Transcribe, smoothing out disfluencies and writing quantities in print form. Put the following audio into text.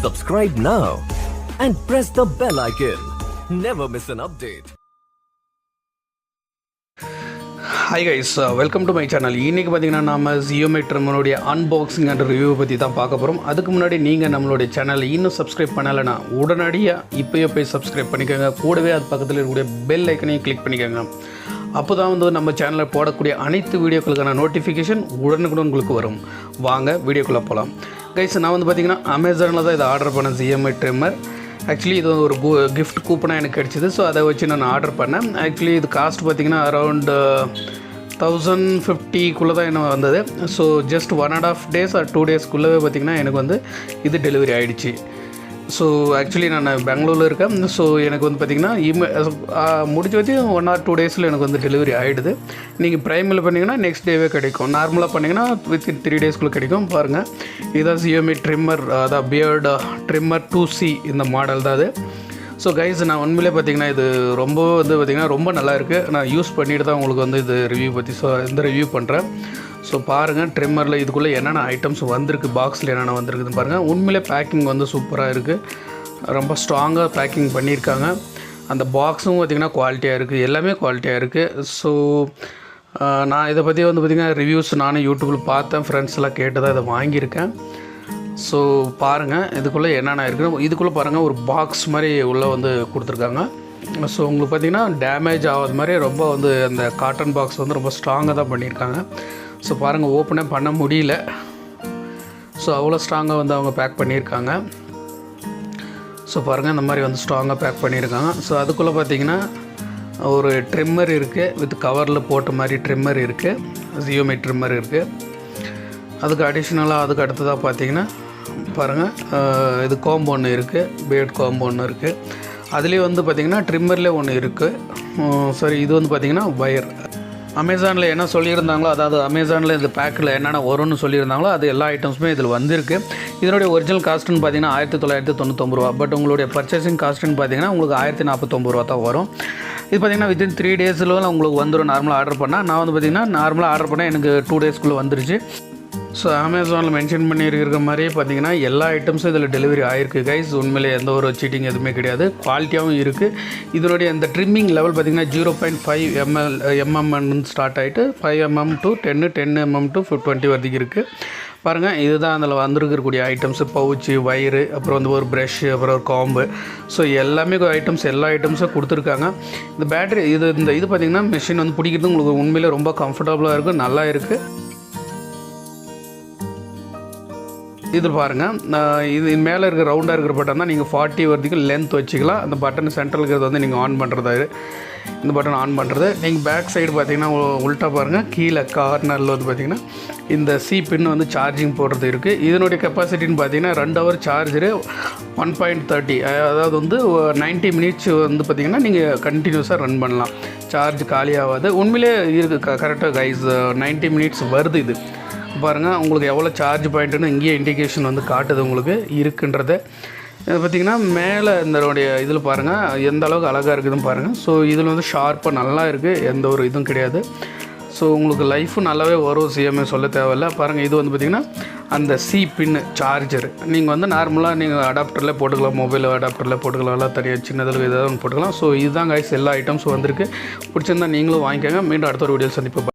Subscribe now and press the bell icon. Never miss an update. Hi guys, welcome to my channel. இன்றைக்கி பார்த்தீங்கன்னா நம்ம Xiaomi நம்மளுடைய unboxing and review பற்றி தான் பார்க்க போகிறோம். அதுக்கு முன்னாடி நீங்கள் நம்மளுடைய சேனலை இன்னும் சப்ஸ்கிரைப் பண்ணலைன்னா உடனடியாக இப்போயே போய் சப்ஸ்கிரைப் பண்ணிக்கோங்க. கூடவே அது பக்கத்தில் இருக்கக்கூடிய பெல் ஐக்கனையும் கிளிக் பண்ணிக்கோங்க. அப்போ தான் நம்ம சேனலில் போடக்கூடிய அனைத்து வீடியோக்களுக்கான நோட்டிஃபிகேஷன் உடனுக்குடன் உங்களுக்கு வரும். வாங்க வீடியோக்குள்ளே போகலாம். கைஸ், நான் பார்த்திங்கன்னா அமேசானில் தான் இதை ஆர்டர் பண்ணேன். Xiaomi trimmer. ஆக்சுவலி இது ஒரு கிஃப்ட் கூப்பனாக எனக்கு கிடச்சிது. ஸோ அதை வச்சு நான் ஆர்டர் பண்ணேன். ஆக்சுவலி இது காஸ்ட் பார்த்திங்கன்னா அரௌண்ட் 1050 தான் எனக்கு வந்தது. ஸோ ஜஸ்ட் 1.5 days ஆர் 2 daysக்குள்ளே பார்த்திங்கன்னா எனக்கு இது டெலிவரி ஆகிடுச்சு. ஸோ ஆக்சுவலி நான் பெங்களூரில் இருக்கேன். ஸோ எனக்கு பார்த்திங்கன்னா முடிஞ்ச வச்சு 1 or 2 days எனக்கு டெலிவரி ஆகிடுது. நீங்கள் ப்ரைமில் பண்ணிங்கன்னா நெக்ஸ்ட் டேவே கிடைக்கும். நார்மலாக பண்ணிங்கன்னா வித்தின் 3 daysக்குள்ளே கிடைக்கும். பாருங்கள், இதுதான் Xiaomi ட்ரிம்மர், அதான் பியர்டு ட்ரிம்மர் 2C இந்த மாடல் தான் அது. ஸோ கைஸ், நான் உண்மையிலே பார்த்திங்கன்னா இது ரொம்ப பார்த்திங்கன்னா ரொம்ப நல்லா இருக்குது. நான் யூஸ் பண்ணிட்டு தான் உங்களுக்கு இது ரிவ்யூ பற்றி இந்த ரிவ்யூ பண்ணுறேன். ஸோ பாருங்கள், ட்ரிம்மரில் இதுக்குள்ளே என்னென்ன ஐட்டம்ஸ் வந்திருக்கு, பாக்ஸில் என்னென்ன வந்திருக்குதுன்னு பாருங்கள். உண்மையிலே பேக்கிங் சூப்பராக இருக்குது. ரொம்ப ஸ்ட்ராங்காக பேக்கிங் பண்ணியிருக்காங்க. அந்த பாக்ஸும் பார்த்திங்கன்னா குவாலிட்டியாக இருக்குது. எல்லாமே குவாலிட்டியாக இருக்குது. ஸோ நான் இதை பற்றி பார்த்திங்கன்னா ரிவ்யூஸ் நானும் யூடியூப்பில் பார்த்தேன். ஃப்ரெண்ட்ஸ் எல்லாம் கேட்டு தான் இதை வாங்கியிருக்கேன். ஸோ பாருங்கள், இதுக்குள்ளே என்னென்ன இருக்குன்னு. இதுக்குள்ளே பாருங்கள், ஒரு பாக்ஸ் மாதிரி உள்ளே கொடுத்துருக்காங்க. ஸோ உங்களுக்கு பார்த்திங்கன்னா டேமேஜ் ஆகாத மாதிரி ரொம்ப அந்த காட்டன் பாக்ஸ் ரொம்ப ஸ்ட்ராங்காக தான் பண்ணியிருக்காங்க. ஸோ பாருங்கள், ஓப்பனே பண்ண முடியல. ஸோ அவ்வளோ ஸ்ட்ராங்காக அவங்க பேக் பண்ணியிருக்காங்க. ஸோ பாருங்கள், இந்த மாதிரி ஸ்ட்ராங்காக பேக் பண்ணியிருக்காங்க. ஸோ அதுக்குள்ளே பார்த்திங்கன்னா ஒரு ட்ரிம்மர் இருக்குது. வித் கவரில் போட்ட மாதிரி ட்ரிம்மர் இருக்குது. Xiaomi ட்ரிம்மர் இருக்குது. அதுக்கு அடிஷ்னலாக அதுக்கு அடுத்ததாக பார்த்திங்கன்னா பாருங்கள், இது கோம்பு ஒன்று இருக்குது. பியர்ட் கோம்பு ஒன்று இருக்குது. அதுலேயே பார்த்திங்கன்னா ட்ரிம்மர்லேயே ஒன்று இருக்குது. சரி, இது பார்த்திங்கன்னா வயர். அமேசானில் என்ன சொல்லியிருந்தாங்களோ, அதாவது அமேசானில் இந்த பேக்கில் என்னென்ன வரும்னு சொல்லியிருந்தாங்களோ அது எல்லா ஐட்டம்ஸுமே இதில் வந்திருக்கு. இதனுடைய ஒரிஜினல் காஸ்ட்டுன்னு பார்த்திங்கன்னா 1999 ரூபா. பட் உங்களுடைய பர்ச்சேசிங் காஸ்ட்டுன்னு பார்த்திங்கன்னா உங்களுக்கு 1049 ரூபா தான் வரும். இது பார்த்திங்கன்னா வித்தின் 3 daysல உங்களுக்கு வந்துடும். நார்மலாக ஆர்டர் பண்ணால் நான் பார்த்திங்கன்னா நார்மலாக ஆர்டர் பண்ணால் எனக்கு 2 daysக்குள்ளே வந்துருச்சு. ஸோ அமேசானில் மென்ஷன் பண்ணியிருக்கிற மாதிரியே பார்த்திங்கன்னா எல்லா ஐட்டம்ஸும் இதில் டெலிவரி ஆகிருக்கு கைஸ். உண்மையிலே எந்த ஒரு சீட்டிங் எதுவுமே கிடையாது. குவாலிட்டியாகவும் இருக்குது. இதனுடைய அந்த ட்ரிம்மிங் லெவல் பார்த்திங்கன்னா 0.5 mm ஸ்டார்ட் ஆகிட்டு 5 mm to 10 mm to 20 வரைக்கும் இருக்குது. பாருங்கள், இதுதான் அதில் வந்துருக்கக்கூடிய ஐட்டம்ஸு. பவுச்சு, வயரு, அப்புறம் ஒரு ப்ரஷ்ஷு, அப்புறம் ஒரு காம்பு. ஸோ எல்லாமே ஐட்டம்ஸ், எல்லா ஐட்டம்ஸும் கொடுத்துருக்காங்க. இந்த பேட்டரி இது பார்த்திங்கன்னா மிஷின் பிடிக்கிறது உங்களுக்கு உண்மையிலே ரொம்ப கம்ஃபர்டபுளாக இருக்குது, நல்லா இருக்குது. இது பாருங்கள், இது மேலே இருக்கிற ரவுண்டாக இருக்கிற பட்டன் தான் நீங்கள் 40 வரைக்கும் லென்த் வச்சுக்கலாம். அந்த பட்டன் சென்ட்ரல் இருக்கிறது நீங்கள் ஆன் பண்ணுறது. இந்த பட்டன் ஆன் பண்ணுறது. நீங்கள் பேக் சைடு பார்த்தீங்கன்னா உள்ட்டா பாருங்கள், கீழே கார்னரில் பார்த்திங்கன்னா இந்த சி பின் சார்ஜிங் போடுறது இருக்குது. இதனுடைய கெப்பாசிட்டின்னு பார்த்தீங்கன்னா 2 hour சார்ஜரு 1.30, அதாவது 90 minutes பார்த்திங்கன்னா நீங்கள் கண்டினியூஸாக ரன் பண்ணலாம். சார்ஜ் காலியாகாது. உண்மையிலே இருக்குது கரெக்டாக கைஸ். 90 minutes வருது. இது பாருங்கள், உங்களுக்கு எவ்வளோ சார்ஜ் பாயிண்ட்டுன்னு இங்கேயே இண்டிகேஷன் காட்டுது உங்களுக்கு இருக்குன்றதை. பார்த்திங்கன்னா மேலே இதனுடைய இதில் பாருங்கள் எந்த அளவுக்கு அழகாக இருக்குதுன்னு பாருங்கள். ஸோ இதில் ஷார்ப்பாக நல்லா இருக்குது, எந்த ஒரு இதுவும் கிடையாது. ஸோ உங்களுக்கு லைஃபும் நல்லாவே வரும். Xiaomi சொல்ல தேவையில்லை. பாருங்கள், இது பார்த்திங்கன்னா அந்த சி பின்னு சார்ஜர். நீங்கள் நார்மலாக நீங்கள் அடாப்டரில் போட்டுக்கலாம், மொபைல் அடாப்டரில் போட்டுக்கலாம், எல்லாம் தனியாக சின்னதில் ஏதாவது ஒன்று போட்டுக்கலாம். ஸோ இதுதான் கைஸ் எல்லா ஐட்டம்ஸும் வந்திருக்கு. பிடிச்சிருந்தா நீங்களும் வாங்கிக்கோங்க. மீண்டும் அடுத்த ஒரு வீடியோ சந்திப்போம்.